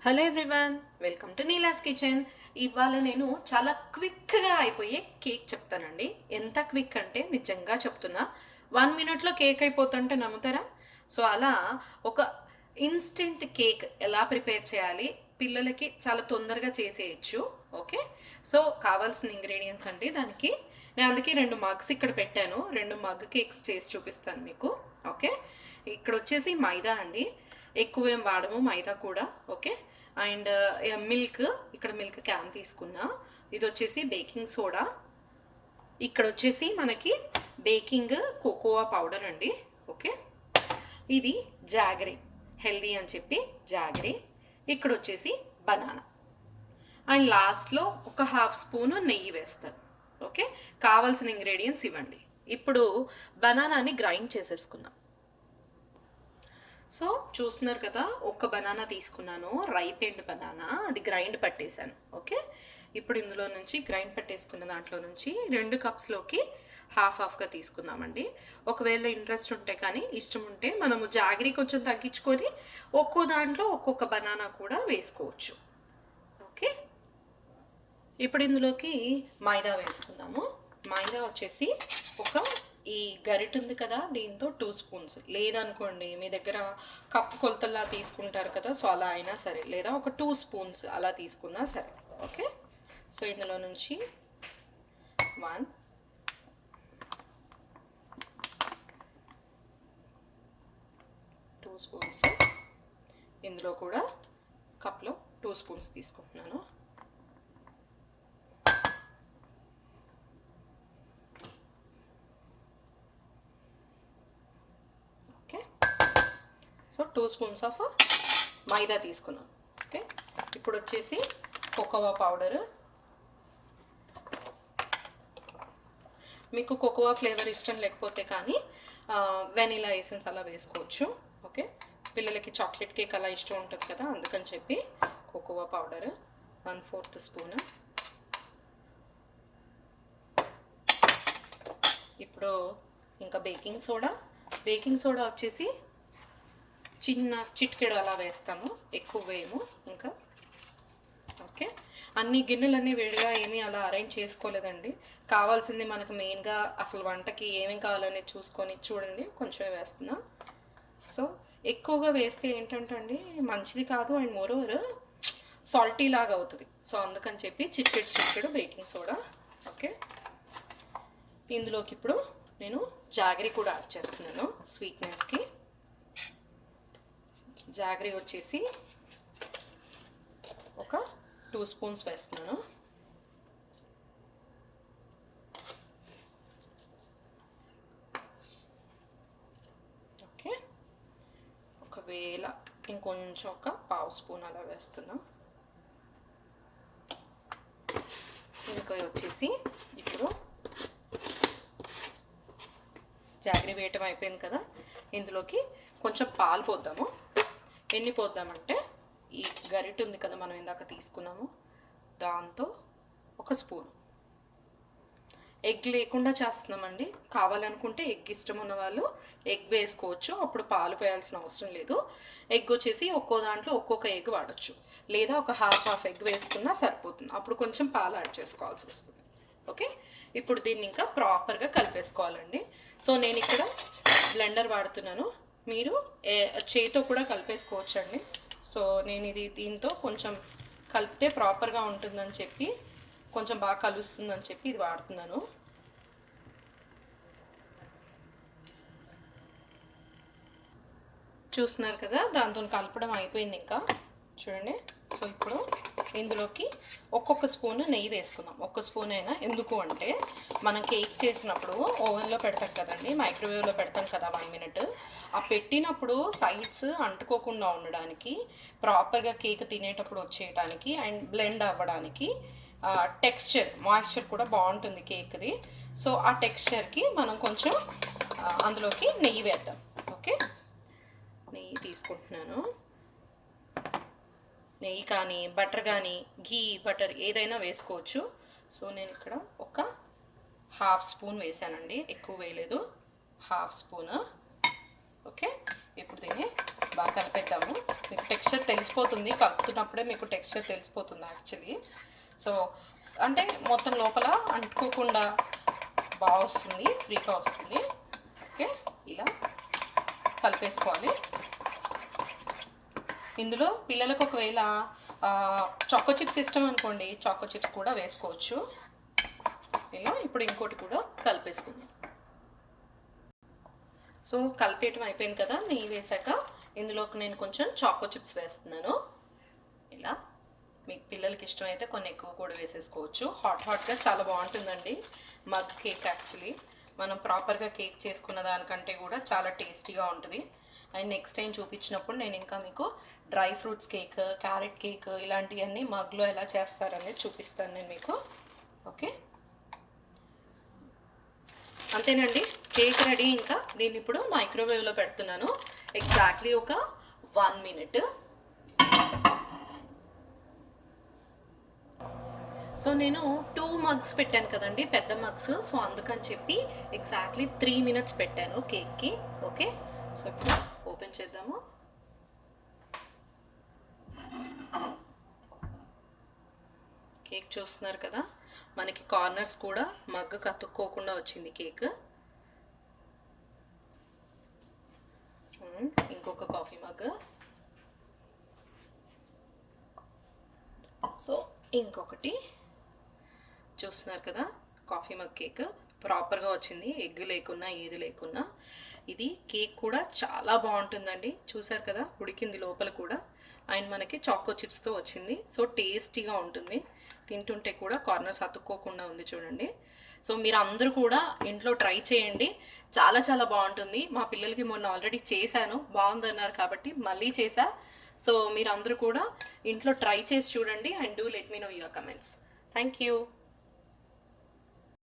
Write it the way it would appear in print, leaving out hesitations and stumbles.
Hello everyone, welcome to Neela's kitchen. ఇవాళ నేను చాలా క్విక్గా అయిపోయే కేక్ చెప్తానండి. ఎంత క్విక్ అంటే నిజంగా చెప్తున్నా, 1 మినిట్లో కేక్ అయిపోతుంటే నమ్ముతారా? సో అలా ఒక ఇన్స్టెంట్ కేక్ ఎలా ప్రిపేర్ చేయాలి, పిల్లలకి చాలా తొందరగా చేసేయచ్చు. ఓకే, సో కావాల్సిన ఇంగ్రీడియంట్స్ అండి దానికి. నేను అందుకే 2 మగ్స్ ఇక్కడ పెట్టాను. 2 మగ్ కేక్స్ చేసి చూపిస్తాను మీకు. ఓకే, ఇక్కడ వచ్చేసి మైదా అండి. ఎక్కువేం వాడము మైదా కూడా. ఓకే, అండ్ మిల్క్, ఇక్కడ మిల్క్ క్యాన్ తీసుకున్నా. ఇది వచ్చేసి బేకింగ్ సోడా. ఇక్కడ వచ్చేసి మనకి బేకింగ్ కోకోవా పౌడర్ అండి. ఓకే, ఇది జాగరీ, హెల్దీ అని చెప్పి జాగరీ. ఇక్కడ వచ్చేసి బనానా, అండ్ లాస్ట్లో ఒక హాఫ్ స్పూన్ నెయ్యి వేస్తాను. ఓకే, కావాల్సిన ఇంగ్రీడియంట్స్ ఇవ్వండి. ఇప్పుడు బనానాని గ్రైండ్ చేసేసుకుందాం. సో చూస్తున్నారు కదా, ఒక బనానా తీసుకున్నాను, రైప్ ఎండ్ బనానా, అది గ్రైండ్ పట్టేశాను. ఓకే, ఇప్పుడు ఇందులో నుంచి గ్రైండ్ పట్టేసుకున్న దాంట్లో నుంచి 2 కప్స్లోకి హాఫ్గా తీసుకున్నామండి. ఒకవేళ ఇంట్రెస్ట్ ఉంటే కానీ ఇష్టం ఉంటే మనము జాగరీ కొంచెం తగ్గించుకొని ఒక్కో దాంట్లో ఒక్కొక్క బనానా కూడా వేసుకోవచ్చు. ఓకే, ఇప్పుడు ఇందులోకి మైదా వేసుకున్నాము. మైదా వచ్చేసి ఒక ఈ గరిట ఉంది కదా, దీంతో 2 స్పూన్స్, లేదనుకోండి మీ దగ్గర కప్పు కొలతల్లా తీసుకుంటారు కదా, సో అలా అయినా సరే, లేదా ఒక 2 స్పూన్స్ అలా తీసుకున్నా సరే. ఓకే, సో ఇందులో నుంచి 1, 2 స్పూన్స్, ఇందులో కూడా కప్లో 2 స్పూన్స్ తీసుకుంటున్నాను. సో 2 స్పూన్స్ ఆఫ్ మైదా తీసుకున్నాం. ఓకే, ఇప్పుడు వచ్చేసి కోకోవా పౌడర్. మీకు కోకోవా ఫ్లేవర్ ఇష్టం లేకపోతే కానీ వెనీలా ఎసెన్స్ అలా వేసుకోవచ్చు. ఓకే, పిల్లలకి చాక్లెట్ కేక్ అలా ఇష్టం ఉంటుంది కదా, అందుకని చెప్పి కోకోవా పౌడర్ 1/4 స్పూన్. ఇప్పుడు ఇంకా బేకింగ్ సోడా. బేకింగ్ సోడా వచ్చేసి చిన్న చిటికెడు అలా వేస్తాము, ఎక్కువ వేయము ఇంకా. ఓకే, అన్ని గిన్నెలన్నీ వేడిగా ఏమీ అలా అరేంజ్ చేసుకోలేదండి. కావాల్సింది మనకు మెయిన్గా అసలు వంటకి ఏమేమి కావాలని చూసుకొని చూడండి, కొంచెమే వేస్తున్నా. సో ఎక్కువగా వేస్తే ఏంటంటే అండి మంచిది కాదు, అండ్ మోరోవర్ సాల్టీ లాగా అవుతుంది. సో అందుకని చెప్పి చిటికెడు బేకింగ్ సోడా. ఓకే, ఇందులోకి ఇప్పుడు నేను జాగరీ కూడా యాడ్ చేస్తున్నాను స్వీట్నెస్కి. జాగరీ వచ్చేసి ఒక 2 స్పూన్స్ వేస్తున్నాను. ఓకే, ఒకవేళ ఇంకొంచెం ఒక 1/2 స్పూన్ అలా వేస్తున్నా. ఇంకా వచ్చేసి ఇప్పుడు జాగరీ వేయటం అయిపోయింది కదా, ఇందులోకి కొంచెం పాలు పోద్దాము. ఎన్ని పోద్దామంటే, ఈ గరిట ఉంది కదా మనం ఇందాక తీసుకున్నాము, దాంతో 1 స్పూన్. ఎగ్ లేకుండా చేస్తున్నామండి. కావాలనుకుంటే ఎగ్ ఇష్టం ఉన్న వాళ్ళు ఎగ్ వేసుకోవచ్చు, అప్పుడు పాలు పోయాల్సిన అవసరం లేదు. ఎగ్ వచ్చేసి ఒక్కో దాంట్లో ఒక్కొక్క ఎగ్ వాడచ్చు, లేదా ఒక హాఫ్ ఎగ్ వేసుకున్నా సరిపోతుంది, అప్పుడు కొంచెం పాలు యాడ్ చేసుకోవాల్సి వస్తుంది. ఓకే, ఇప్పుడు దీన్ని ఇంకా ప్రాపర్గా కలిపేసుకోవాలండి. సో నేను ఇక్కడ బ్లెండర్ వాడుతున్నాను, మీరు చేతితో కూడా కలిపేసుకోవచ్చండి. సో నేను ఇది దీంతో కొంచెం కలిపితే ప్రాపర్గా ఉంటుందని చెప్పి, కొంచెం బాగా కలుస్తుందని చెప్పి ఇది వాడుతున్నాను. చూస్తున్నారు కదా, దాంతో కలపడం అయిపోయింది ఇంకా చూడండి. సో ఇప్పుడు ఇందులోకి ఒక్కొక్క స్పూన్ నెయ్యి వేసుకుందాం. 1 స్పూన్ అయినా, ఎందుకు అంటే మనం కేక్ చేసినప్పుడు ఓవెన్లో పెడతాం కదండి, మైక్రోవేవ్లో పెడతాం కదా 1 మినిట్. ఆ పెట్టినప్పుడు సైడ్స్ అంటుకోకుండా ఉండడానికి, ప్రాపర్గా కేక్ తినేటప్పుడు వచ్చేయడానికి, అండ్ బ్లెండ్ అవ్వడానికి, టెక్స్చర్ మాయిశ్చర్ కూడా బాగుంటుంది కేక్ది. సో ఆ టెక్స్చర్కి మనం కొంచెం అందులోకి నెయ్యి వేద్దాం. ఓకే, నెయ్యి తీసుకుంటున్నాను. నెయ్యి కానీ బటర్ కానీ, ఘీ బటర్ ఏదైనా వేసుకోవచ్చు. సో నేను ఇక్కడ ఒక 1/2 స్పూన్ వేసానండి, ఎక్కువ వేయలేదు, 1/2 స్పూన్. ఓకే, ఇప్పుడు దీన్ని బాగా కలిపేద్దాము. మీకు టెక్స్చర్ తెలిసిపోతుంది, కలుపుతున్నప్పుడే మీకు టెక్స్చర్ తెలిసిపోతుంది యాక్చువల్లీ. సో అంటే మొత్తం లోపల అంటుకోకుండా బాగా వస్తుంది, ఫ్రీగా వస్తుంది. ఓకే, ఇలా కలిపేసుకోవాలి. ఇందులో పిల్లలకు ఒకవేళ చాకో చిప్స్ ఇష్టం అనుకోండి, చాకో చిప్స్ కూడా వేసుకోవచ్చు. ఇలా ఇప్పుడు ఇంకోటి కూడా కలిపేసుకుందాం. సో కలిపేయటం అయిపోయింది కదా, నెయ్యి వేసాక ఇందులోకి నేను కొంచెం చాకో చిప్స్ వేస్తున్నాను. ఇలా మీకు పిల్లలకి ఇష్టమైతే కొన్ని ఎక్కువ కూడా వేసేసుకోవచ్చు. హాట్గా చాలా బాగుంటుందండి మగ్ కేక్. యాక్చువల్లీ మనం ప్రాపర్గా కేక్ చేసుకున్న దానికంటే కూడా చాలా టేస్టీగా ఉంటుంది. అండ్ నెక్స్ట్ టైం చూపించినప్పుడు నేను ఇంకా మీకు dry fruits cake, carrot cake ఇలాంటివన్నీ మగ్లో ఎలా చేస్తారనేది చూపిస్తాను నేను మీకు. ఓకే, అంతేనండి, కేక్ రెడీ. ఇంకా దీన్ని ఇప్పుడు మైక్రోవేవ్లో పెడుతున్నాను ఎగ్జాక్ట్లీ ఒక 1 minute. సో నేను 2 mugs పెట్టాను కదండి, పెద్ద మగ్స్. సో అందుకని చెప్పి ఎగ్జాక్ట్లీ 3 minutes పెట్టాను కేక్కి. ఓకే, సో ఇప్పుడు ఓపెన్ చేద్దాము. కేక్ చూస్తున్నారు కదా, మనకి కార్నర్స్ కూడా మగ్గు కతుక్కోకుండా వచ్చింది కేక్. ఇంకొక కాఫీ మగ్. సో ఇంకొకటి చూస్తున్నారు కదా, కాఫీ మగ్ కేక్ ప్రాపర్గా వచ్చింది, ఎగ్ లేకున్నా ఏది లేకున్నా. ఇది కేక్ కూడా చాలా బాగుంటుందండి. చూసారు కదా, ఉడికింది లోపల కూడా. అండ్ మనకి చాకో చిప్స్తో వచ్చింది. సో టేస్టీగా ఉంటుంది, తింటుంటే కూడా కార్నర్స్ అతుక్కోకుండా ఉంది చూడండి. సో మీరు అందరూ కూడా ఇంట్లో ట్రై చేయండి, చాలా చాలా బాగుంటుంది. మా పిల్లలకి మొన్న ఆల్రెడీ చేశాను, బాగుందన్నారు కాబట్టి మళ్ళీ చేశా. సో మీరు అందరూ కూడా ఇంట్లో ట్రై చేసి చూడండి and do let me know your comments. Thank you.